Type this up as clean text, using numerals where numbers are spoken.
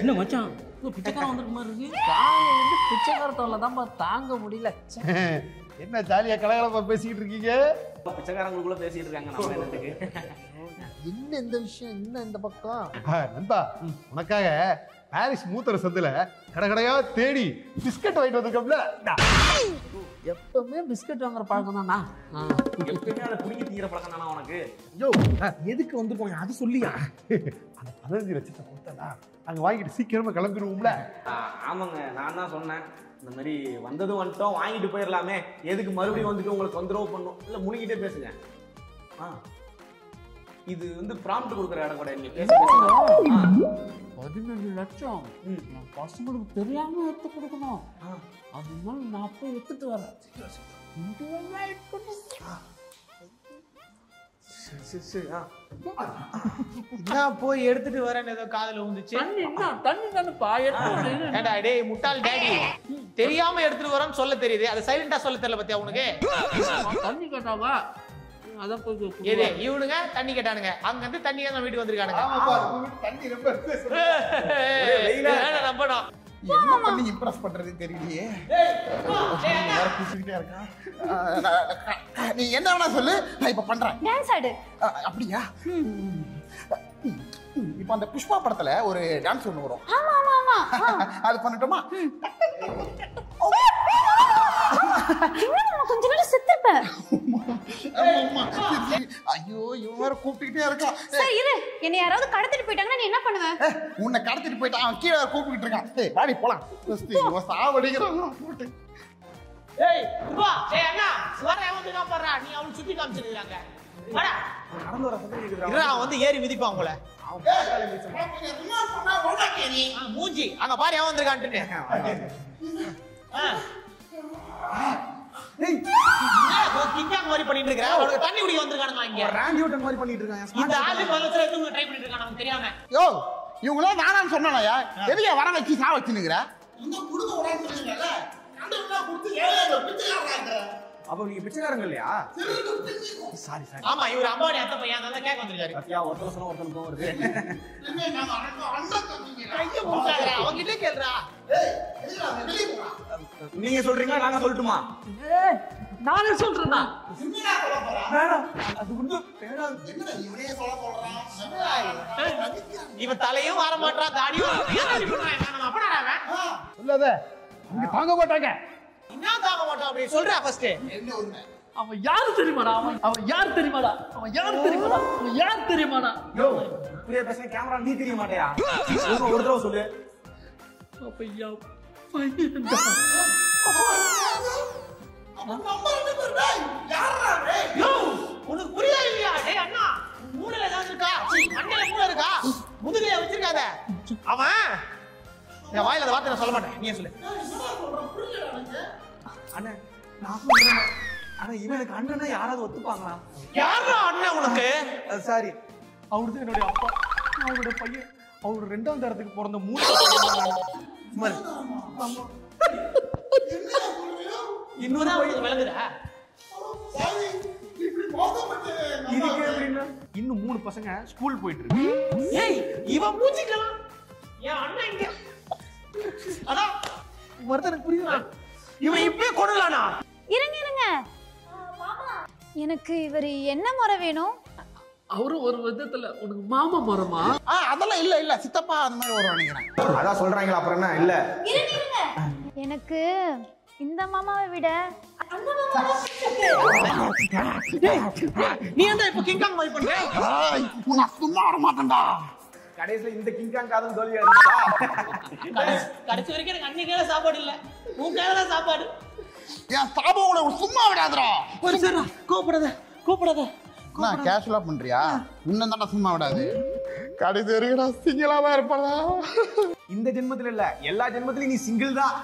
என்ன மச்சான் பிச்சைக்காரன் வந்திருக்க மாதிரி இருக்கு. காலையில இருந்து பிச்சைக்காரத்தோட தான் தாங்க முடியல. என்ன ஜாலியா கலகலப்பா பேசிக்கிட்டு இருக்கீங்க? பிச்சைக்காரங்களுக்குள்ள பேசிட்டு இருக்காங்க. நம்ம என்னத்துக்கு என்ன இந்த விஷயம் என்ன இந்த பக்கம்? நண்பா உனக்காக பாரிஸ் மூத்தர சந்தில கடகடையா தேடி பிஸ்கட் வாங்கிட்டு வந்திருக்கோம்ல. எப்பவுமே பிஸ்கட் வாங்குற பழக்கம் தானா? எப்பவுமே அதை குடிக்க தீர பழக்கம் தானா உனக்கு? ஐயோ எதுக்கு வந்திருக்கோம் அது சொல்லியா? அந்த 15 லட்சத்தை கொடுத்தா அங்க வாங்கிட்டு சீக்கிரமா கிளம்பிடுவோம்ல. ஆமாங்க, நான் தான் சொன்னேன் இந்த மாதிரி வந்ததும் வந்துட்டோம் வாங்கிட்டு போயிடலாமே, எதுக்கு மறுபடியும் வந்துட்டு உங்களுக்கு தொந்தரவு பண்ணும். இல்லை முழுங்கிட்டே பேசுங்க. இது வந்து ப்ராம்ப்ட் கொடுக்குற இடம் கூட. நீங்க பேசுங்க. 12 லட்சம் என் பசங்களுக்கு தெரியாம எடுத்து கொடுக்கணும். அதனால நான் போய் எடுத்துட்டு வரேன். நான் போய் எடுத்துட்டு வரேன்னு ஏதோ காதுல வந்துச்சு. தண்ணி தானப்பா ஏண்டா டேய் முட்டாள் டாடி, தெரியாம எடுத்துட்டு வரேன்னு சொல்ல தெரியுது, அது சைலண்டா சொல்ல தெரியல பத்தியா உனக்கு? தண்ணி கேட்டாவா? அதான் போய் ஏதே இவனுங்க தண்ணி கேட்டானுங்க, அங்க இருந்து தண்ணி தான் வீட்டுக்கு வந்திருக்கானுங்க. தண்ணி ரொம்ப நம்பணும். என்ன பண்ணி இம்ப்ரெஸ் பண்றதுன்னு தெரியலையே. நீ என்ன வேணா சொல்லு, நான் இப்ப பண்றேன். டான்ஸ் ஆடு. அப்படியா? இப்ப அந்த புஷ்பா படத்துல ஒரு டான்ஸ் ஒண்ணு வரும். ஆமா ஆமா ஆமா. அது பண்ணட்டுமா? கொஞ்ச நேரம் செத்துப்பேன். ஐயோ இவன் வேற கூப்பிட்டுக்கிட்டே இருக்கான். சரி இரு, என்னை யாராவது கடத்திட்டு போயிட்டாங்கன்னா நீ என்ன பண்ணுவ? உன்னை கடத்திட்டு போயிட்டான், அவன் கீழே கூப்பிட்டு இருக்கான். ஏய் வாடி போலாம். இவன் சாவடிக்கிறான் போட்டு. ஏய் வா, ஏய் அண்ணா சுவர வந்து காப்பாறா, நீ அவளை சுத்தி காமிச்சிருக்காங்க. வாடா நடந்து வர சத்தம் கேக்குதுடா. இரு, அவன் வந்து ஏறி மிதிப்பான் உங்களை. மூஞ்சி அங்க பாரு எவன் வந்திருக்கான்ட்டு. கிங்காங் மாதிரி பண்ணிட்டு இருக்கற, அவனுக்கு தண்ணி குடிக்க வந்திருக்கானுங்க இங்க. ராண்டியோட்டன் மாதிரி பண்ணிட்டு இருக்காங்க. இந்த ஆளு பலத்துல எதுவும் ட்ரை பண்ணிட்டு இருக்கான் நமக்கு தெரியாம. யோ இவங்களே வேணான்னு சொன்னானயா, எதையா வர வச்சு சா வச்சுனுங்கற? இந்த குடுக்க உடைன்னு சொன்னீங்கல, கண்டவனா குடுத்து ஏழை பிச்சைக்காரங்க. அப்ப நீங்க பிச்சைக்காரங்க இல்லையா? Sorry sorry. ஆமா, இவர் அம்பாடி அத்தை பையன் தான் கேக்க வந்திருக்காரு. சத்யா ஒருத்தர் சொன்னா ஒருத்தன் கோவம் வருது. என்ன நாம அண்ணன் தம்பிங்க. கைய முட்டாதடா, அவங்க கிட்ட கேளுடா. ஏய் எதுடா வெளிய போடா. நீங்க சொல்றீங்களா நாங்க சொல்லட்டுமா? நானே சொல்றேன்னா என்னடா சொல்ல போறா? வேணாம், அது வந்து வேணாம். என்னடா இவனே சொல்ல போறான்? இவன் தலையும் வர மாட்டான், தாடியும் ஏன் பண்றான்? நம்ம அப்படா அவன் சொல்லாத, இங்க தாங்க மாட்டாங்க. என்ன தாங்க மாட்டான் அப்படி சொல்றா ஃபர்ஸ்ட். என்ன உண்மை? அவன் யாரு தெரியுமாடா? அவன் யார் தெரியுமாடா? அவன் யார் தெரியுமாடா? அவன் யார் தெரியுமாடா? யோ இப்படியே பேசுன கேமரா நீ தெரிய மாட்டியா? ஒரு தடவை சொல்லு. அப்பையா பையன்டா. அவன் நம்பர் என்ன டேய்? யாரா டேய்? யோ உனக்கு புரியல இல்லையா? டேய் அண்ணா, மூளைல ஏதாவது இருக்கா? மண்டையில மூளை இருக்கா? முதுகுல வச்சிருக்காத. அவன் என் வாயில அந்த வார்த்தை நான் சொல்ல மாட்டேன், நீயே சொல்லு. அண்ணே நான் சொல்றேன். ஆனா இவனுக்கு அண்ணனா யாராவது ஒத்துப்பாங்களா? யாரா அண்ணன் உனக்கு? சாரி, அவருதான் என்னுடைய அப்பா, அவருடைய பையன், அவரு 2ஆம் தரத்துக்கு பிறந்த 3 இன்னொரு பையன் விளங்குதா? இதுக்கு எப்படின்னா இன்னும் 3 பசங்க ஸ்கூல் போயிட்டு இருக்கு. ஏய் இவன் மூஞ்சிக்கலாம் என் அண்ணன் இங்க. அதான் மருதனுக்கு புரியுதா? இவன் இப்பவே கொடலானா? இருங்க இருங்க. எனக்கு இவர் என்ன முறை வேணும்? அவரும் ஒரு விதத்துல உனக்கு மாமா மரமா? அதெல்லாம் இல்ல இல்ல சித்தப்பா அந்த மாதிரி வருவான் நினைக்கிறேன். அதான் சொல்றாங்களா, அப்புறம் என்ன? இல்ல இருங்க இருங்க. எனக்கு இந்த மாமாவை விட அந்த மாமா நீ என்ன இப்ப கிங்காங் மாதிரி பண்ற? நான் சும்மா வர மாட்டேன்டா. கடைசியில இந்த கிங்காங் காதல் தோல்வி அடைஞ்சிட்டா. கடைசி வரைக்கும் எனக்கு அன்னைக்கு கையில சாப்பாடு இல்ல, உன் கையில தான் சாப்பாடு. என் சாபம் உங்களை சும்மா விடாதடா. சரிடா, கோபப்படாத கோபப்படாத. நான் கேஷுவலா பண்றியா? இன்னும் தான்டா சும்மா விடாது. கடைசி வரைக்கும் நான் சிங்கிளா தான் இருப்பேன்டா. இந்த ஜென்மத்துல இல்ல, எல்லா ஜென்மத்திலயும் நீ சிங்கிள் தான்.